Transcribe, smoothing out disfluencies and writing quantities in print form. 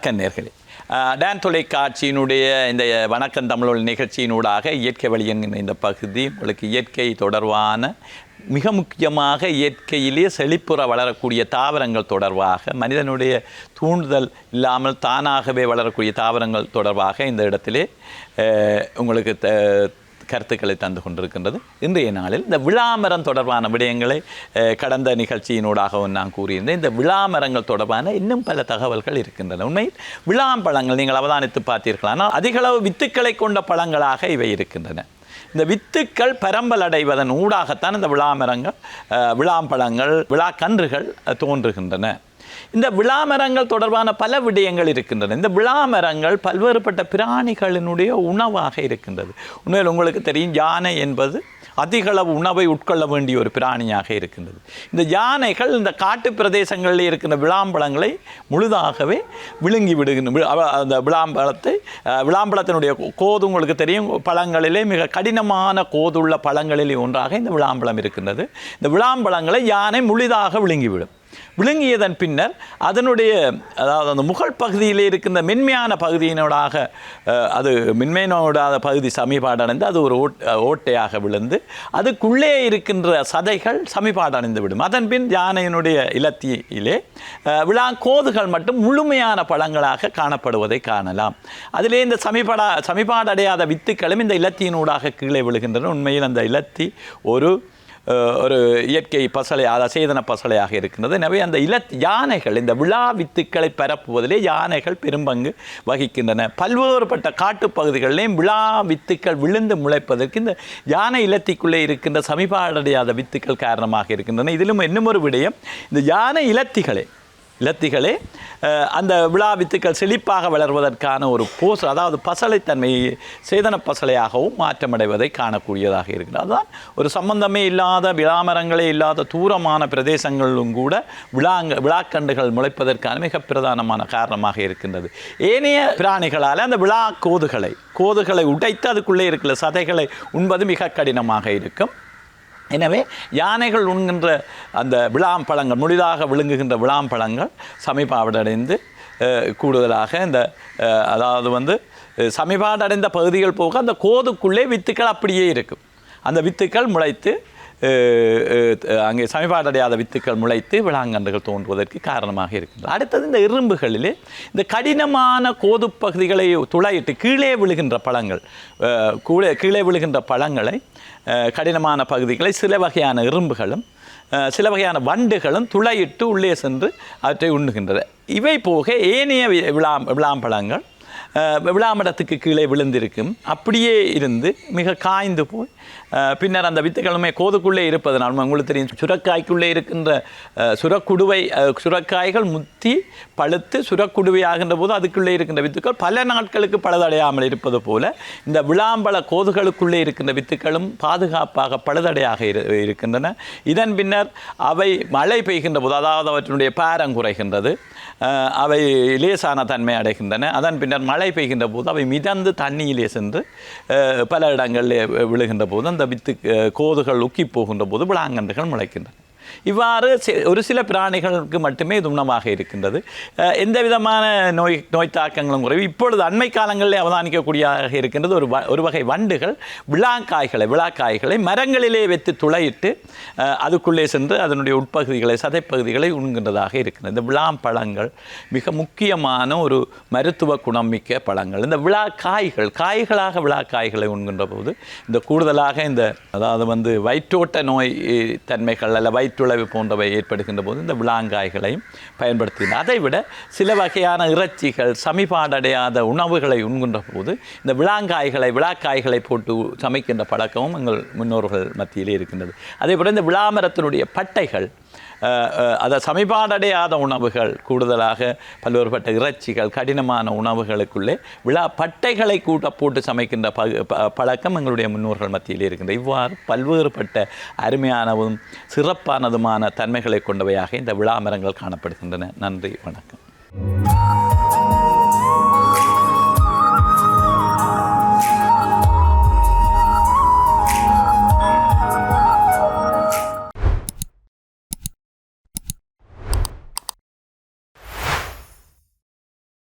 வணக்கம் நேர்களே. டான் தொலைக்காட்சியினுடைய இந்த வணக்கம் தமிழ் நிகழ்ச்சியினூடாக இயற்கை வழி என்கிற இந்த பகுதி உங்களுக்கு இயற்கை தொடர்பான மிக முக்கியமாக இயற்கையிலே செழிப்புற வளரக்கூடிய தாவரங்கள் தொடர்பாக மனிதனுடைய தூண்டுதல் இல்லாமல் தானாகவே வளரக்கூடிய தாவரங்கள் தொடர்பாக இந்த இடத்திலே உங்களுக்கு கருத்துக்களை தந்து கொண்டிருக்கின்றது. இன்றைய நாளில் இந்த விழாமரம் தொடர்பான விடயங்களை கடந்த நிகழ்ச்சியினூடாக நான் கூறியிருந்தேன். இந்த விழாமரங்கள் தொடர்பான இன்னும் பல தகவல்கள் இருக்கின்றன. உண்மையில் விழாம்பழங்கள் நீங்கள் அவதானித்து பார்த்தீர்களானால் அதிகளவு வித்துக்களை கொண்ட பழங்களாக இவை இருக்கின்றன. இந்த வித்துக்கள் பரம்பல் அடைவதன் ஊடாகத்தான் இந்த விழாமரங்கள் விழாம்பழங்கள் விழாக்கன்றுகள் தோன்றுகின்றன. இந்த விழாமரங்கள் தொடர்பான பல விடயங்கள் இருக்கின்றன. இந்த விழாமரங்கள் பல்வேறுபட்ட பிராணிகளினுடைய உணவாக இருக்கின்றது. உண்மையில் உங்களுக்கு தெரியும், யானை என்பது அதிகளவு உணவை உட்கொள்ள வேண்டிய ஒரு பிராணியாக இருக்கின்றது. இந்த யானைகள் இந்த காட்டு பிரதேசங்களில் இருக்கின்ற விளாம்பழங்களை முழுதாகவே விழுங்கி விடுகின்ற அந்த விளாம்பழத்தினுடைய கோது உங்களுக்கு தெரியும், பழங்களிலே மிக கடினமான கோதுள்ள பழங்களிலே ஒன்றாக இந்த விளாம்பழம் இருக்கின்றது. இந்த விளாம்பழங்களை யானை முழுதாக விழுங்கிவிடும். விழுங்கியதன் பின்னர் அதனுடைய அதாவது அந்த முகல் பகுதியிலே இருக்கின்ற மென்மையான பகுதியினோடாக அது மென்மையினோடாத பகுதி சமிபாடடைந்து அது ஒரு ஓட்டையாக விழுந்து அதுக்குள்ளே இருக்கின்ற சதைகள் சமிபாடடைந்து விடும். அதன் பின் யானையினுடைய இலத்தியிலே விழாக்கோதுகள் மட்டும் முழுமையான பழங்களாக காணப்படுவதை காணலாம். அதிலே இந்த சமிபாடடையாத வித்துக்களும் இந்த இலத்தியினூடாக கீழே விழுகின்றன. உண்மையில் அந்த இலத்தி ஒரு இயற்கை பசலை, அதாவது சேதன பசலையாக இருக்கின்றது. எனவே அந்த யானைகள் இந்த விழா வித்துக்களை பரப்புவதிலே யானைகள் பெரும்பங்கு வகிக்கின்றன. பல்வேறுபட்ட காட்டுப்பகுதிகளிலேயும் விழா வித்துக்கள் விழுந்து முளைப்பதற்கு இந்த யானை இலத்திக்குள்ளே இருக்கின்ற சமிபாடடையாத வித்துக்கள் காரணமாக இருக்கின்றன. இதிலும் இன்னும் ஒரு விடயம், இந்த யானை இலத்திகளே அந்த விழா வித்துக்கள் செழிப்பாக வளர்வதற்கான ஒரு அதாவது பசலைத்தன்மை சேதன பசலையாகவும் மாற்றமடைவதை காணக்கூடியதாக இருக்கிறது. அதுதான் ஒரு சம்பந்தமே இல்லாத விழாமரங்களே இல்லாத தூரமான பிரதேசங்களிலும் கூட விழாக்கண்டுகள் முளைப்பதற்கான மிக பிரதானமான காரணமாக இருக்கின்றது. ஏனைய பிராணிகளால் அந்த விழா கோதுகளை உடைத்து அதுக்குள்ளே இருக்கிற சதைகளை உண்பது மிக கடினமாக இருக்கும். எனவே யானைகள் உண்கின்ற அந்த விளாம்பழங்கள் முழுதாக விழுங்குகின்ற விளாம்பழங்கள் சமிபாடடைந்து கூடுதலாக இந்த அதாவது சமிபாடடைந்த பகுதிகள் போக அந்த கோதுக்குள்ளே வித்துக்கள் அப்படியே இருக்கும். அந்த வித்துக்கள் முளைத்து அங்கே சமிபாடடையாத வித்துக்கள் முளைத்து விளாங்கன்றுகள் தோன்றுவதற்கு காரணமாக இருக்கின்றது. அடுத்தது இந்த எறும்புகளிலே இந்த கடினமான கோது பகுதிகளை துளையிட்டு கீழே விழுகின்ற பழங்களை கடினமான பகுதிகளை சில வகையான எறும்புகளும் சில வகையான வண்டுகளும் துளையிட்டு உள்ளே சென்று அவற்றை உண்ணுகின்றன. இவை போக ஏனைய விளாம்பழங்கள் விளாமடத்துக்கு கீழே விழுந்திருக்கும். அப்படியே இருந்து மிக காய்ந்து போய் பின்னர் அந்த வித்துக்களுமே கோதுக்குள்ளே இருப்பதனால் உங்களுக்கு தெரியும், சுரக்காய்க்குள்ளே இருக்கின்ற சுரக்காய்கள் முத்தி பழுத்து சுரக்குடுவை ஆகின்ற போது அதுக்குள்ளே இருக்கின்ற வித்துக்கள் பல நாட்களுக்கு பழுதடையாமல் இருப்பது போல இந்த விளாம்பழ கோதுகளுக்குள்ளே இருக்கின்ற வித்துக்களும் பாதுகாப்பாக பழுதடையாக இருக்கின்றன. இதன் பின்னர் அவை மழை பெய்கின்ற போது, அதாவது அவற்றினுடைய பாரம் குறைகின்றது, அவை லேசான தன்மை அடைகின்றன. அதன் பின்னர் மழை பெய்கின்ற போது அவை மிதந்து தண்ணியிலே சென்று பல இடங்களில் விழுகின்ற போது அந்த கோதுகள் உக்கி போகின்ற போது விளாங்கன்றுகள் முளைக்கின்றன. இவ்வாறு ஒரு சில பிராணிகளுக்கு மட்டுமே இது உணவாக இருக்கின்றது. எந்த விதமான நோய் தாக்கங்களும் குறைவு. இப்பொழுது அண்மை காலங்களில் அவதானிக்கக்கூடியதாக இருக்கின்றது ஒரு வகை வண்டுகள் விழாக்காய்களை மரங்களிலே வைத்து துளையிட்டு அதுக்குள்ளே சென்று அதனுடைய உட்பகுதிகளை சதைப்பகுதிகளை உண்கின்றதாக இருக்கின்றது. இந்த விழாம்பழங்கள் மிக முக்கியமான ஒரு மருத்துவ குணம் மிக்க பழங்கள். இந்த காய்களாக விழாக்காய்களை உண்கின்ற போது இந்த கூடுதலாக இந்த அதாவது வயிற்றோட்ட நோய் தன்மைகள் அல்ல வயிற்றுளவு போன்றவை ஏற்படுகின்ற போது இந்த விளாங்காய்களையும் பயன்படுத்தின. அதைவிட சில வகையான இறைச்சிகள் சமிபாடடையாத உணவுகளை உண்கின்ற போது இந்த விழாக்காய்களை போட்டு சமைக்கின்ற பழக்கமும் எங்கள் முன்னோர்கள் மத்தியிலே இருக்கின்றது. அதே போல இந்த விளாமரத்தினுடைய பட்டைகள் அதை சமிபாடடையாத உணவுகள் கூடுதலாக பல்வேறுபட்ட இறைச்சிகள் கடினமான உணவுகளுக்குள்ளே பட்டைகளை போட்டு சமைக்கின்ற பழக்கம் எங்களுடைய முன்னோர்கள் மத்தியில் இருக்கின்ற. இவ்வாறு பல்வேறுபட்ட அருமையானதும் சிறப்பானதுமான தன்மைகளை கொண்டவையாக இந்த விழாமரங்கள் காணப்படுகின்றன. நன்றி, வணக்கம்.